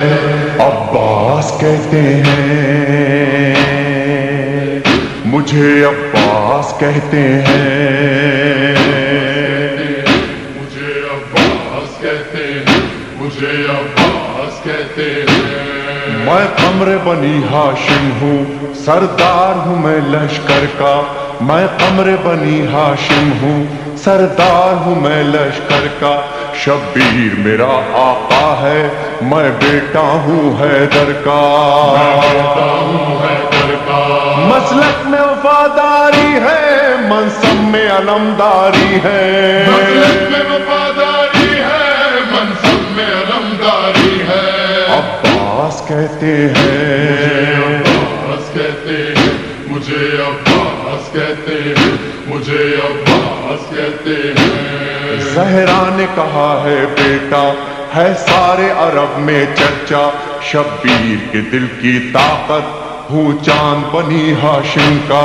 عباس کہتے ہیں، مجھے عباس کہتے ہیں، مجھے عباس کہتے ہیں، مجھے عباس کہتے ہیں۔ میں قمر بنی ہاشم ہوں، سردار ہوں میں لشکر کا، میں قمر بنی ہاشم ہوں، سردار ہوں میں لشکر کا، شبیر میرا آقا ہے، میں بیٹا ہوں حیدر کا، مسلک میں وفاداری ہے، منصب میں علمداری ہے، مسلک میں وفاداری ہے، منصب میں علمداری ہے۔ عباس کہتے ہیں، عباس کہتے ہیں، مجھے عباس کہتے ہیں، مجھے عباس کہتے ہیں۔ زہرا نے کہا ہے بیٹا ہے سارے عرب میں چرچا، شبیر کے دل کی طاقت ہوں چاند بنی ہاشم کا،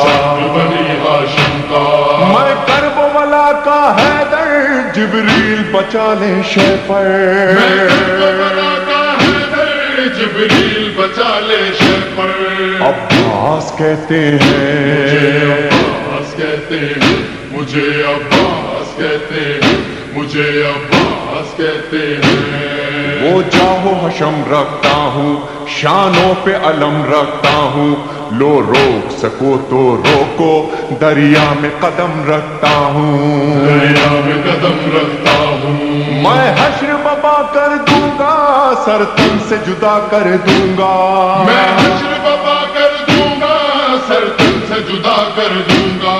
چاند بنی ہاشم کا، میں کرب ولا کا حیدر، جبریل بچا لے شے پر، میں کربلا کا حیدر، جبریل بچا لے شے پر۔ عباس کہتے ہیں، عباس کہتے ہیں، مجھے عباس کہتے ہیں، مجھے عباس کہتے ہیں۔ وہ جاہو حشم رکھتا ہوں، شانوں پہ علم رکھتا ہوں، لو روک سکو تو روکو، دریا میں قدم رکھتا ہوں، دریا میں قدم رکھتا ہوں، میں حشر بپا کر دوں گا، سر تن سے جدا کر دوں گا، میں حشر بپا کر دوں گا، سر تن سے جدا کر دوں گا۔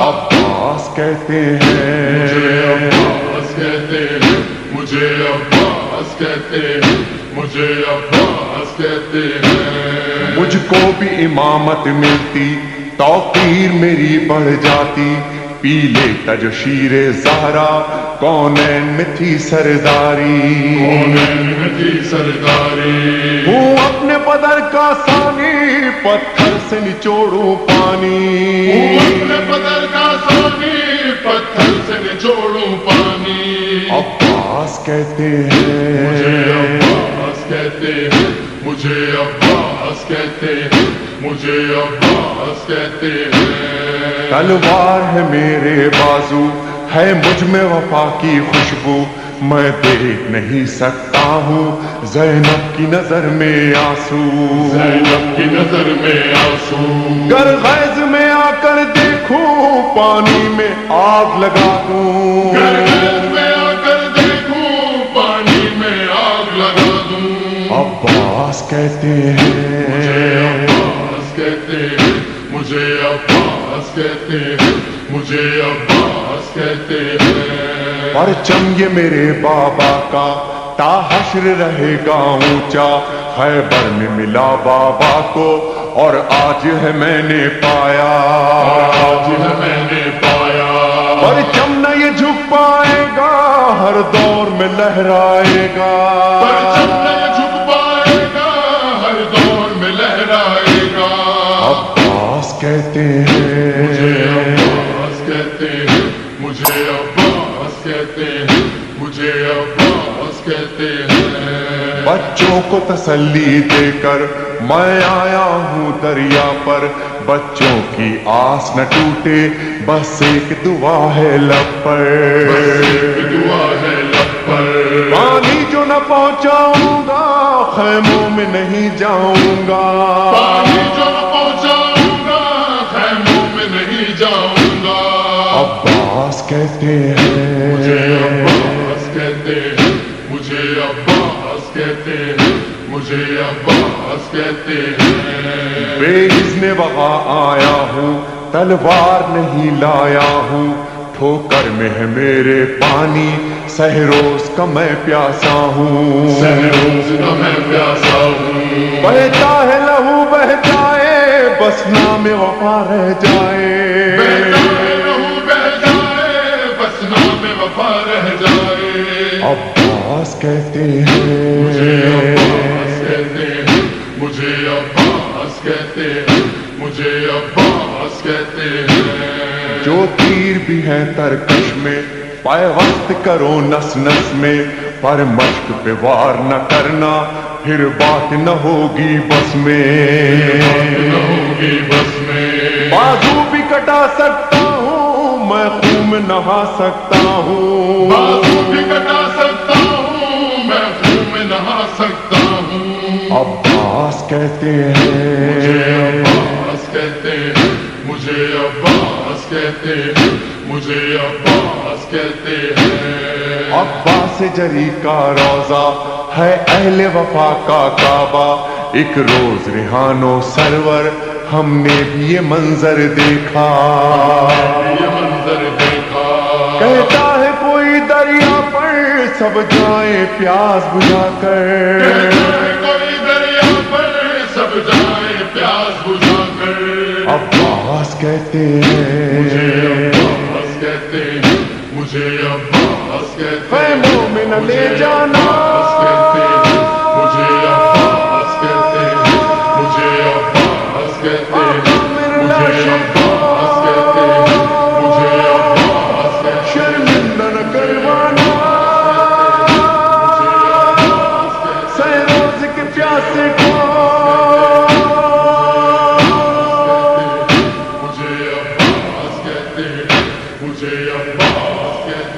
عباس کہتے مجھے ہیں، عباس کہتے ہیں، مجھے عباس کہتے ہیں، مجھے عباس کہتے ہیں۔ مجھ کو بھی امامت ملتی، توقیر میری بڑھ جاتی، پی لیتا جو شیر زہرا، کونین میں تھی سرداری، کونین میں تھی سرداری، ہوں اپنے بدر کا ثانی، پتھر سے نچوڑوں پانی، اپنے بدر کا ثانی، پتھر سے نچوڑوں پانی۔ عباس کہتے مجھے ہیں، عباس کہتے ہیں، مجھے عباس کہتے ہیں، مجھے عباس کہتے ہیں۔ تلوار ہے میرے بازو، ہے مجھ میں وفا کی خوشبو، میں دیکھ نہیں سکتا ہوں زینب کی نظر میں آنسو، زینب کی نظر میں آنسو، گر غیظ میں آ کر دیکھوں، پانی میں آگ لگا دوں، گرگز میں آ کر دیکھوں، پانی میں آگ لگا دوں۔ عباس کہتے مجھے ہیں، عباس کہتے ہیں، مجھے عباس کہتے ہیں، مجھے عباس کہتے ہیں۔ پرچم یہ میرے بابا کا تا حشر رہے گا اونچا، خیبر میں ملا بابا کو اور آج ہے میں نے پایا، آج ہے میں نے پایا، پرچم نہ یہ جھک پائے گا، ہر دور میں لہرائے گا، پرچم نہ جھک پائے گا، ہر دور میں لہرائے گا۔ عباس کہتے مجھے ہیں، عباس کہتے ہیں، مجھے عباس کہتے ہیں، مجھے عباس کہتے ہیں۔ بچوں کو تسلی دے کر میں آیا ہوں دریا پر، بچوں کی آس نہ ٹوٹے، بس ایک دعا ہے لب پر، ایک دعا ہے لب پر، پانی جو نہ پہنچاؤں گا، خیموں میں نہیں جاؤں گا، پانی جو نہ پہنچاؤں گا، خیموں میں نہیں جاؤں گا۔ عباس کہتے مجھے ہیں، عباس کہتے ہیں، مجھے عباس کہتے ہیں، مجھے عباس کہتے ہیں۔ بے اذن وغا آیا ہوں، تلوار نہیں لایا ہوں، ٹھوکر میں ہے میرے پانی، سہروز کا میں پیاسا ہوں، سہروز کا میں پیاسا ہوں، بہتا ہے لہو بہ جائے، بس نام وفا رہ جائے، بہتا ہے لہو بہ جائے، بس نام وفا رہ جائے۔ عباس کہتے مجھے ہیں، عباس کہتے ہیں، مجھے عباس کہتے ہیں، مجھے عباس کہتے ہیں۔ جو تیر بھی ہیں ترکش میں، پیوست کرو نس نس میں، پر مشق پہ وار نہ کرنا، پھر بات نہ ہوگی بس میں، نہ ہوگی بس میں۔ بازو بھی کٹا سکتا ہوں میں، خون میں نہا سکتا ہوں، بازو بھی کٹا سکتا ہوں میں، خون میں نہا سکتا ہوں۔ عباس کہتے مجھے ہیں، عباس کہتے ہیں، مجھے عباس کہتے ہیں، مجھے عباس کہتے ہیں۔ عباس جری کا روضہ ہے اہل وفا کا کعبہ، ایک روز ریحان و سرور ہم نے بھی یہ منظر دیکھا، یہ منظر دیکھا، کہتا ہے کوئی دریا پر سب جائیں پیاس بجھا کر، کوئی دریا پر سب جائے پیاس بجھا کر۔ عباس کہتے مجھے ہیں، عباس کہتے ہیں، مجھے عباس کہتے ہیں، خیموں میں نہ لے جانا، عباس کہتے ہیں، مجھے عباس کہتے ہیں، مجھے عباس کہتے ہیں، مجھے عباس کہتے ہیں، مجھے عباس کہتے ہیں، شرمندہ نہ کروانا، سہروز کے پیاسے کو، مجھے عباس کہتے ہیں، مجھے عباس کہتے ہیں۔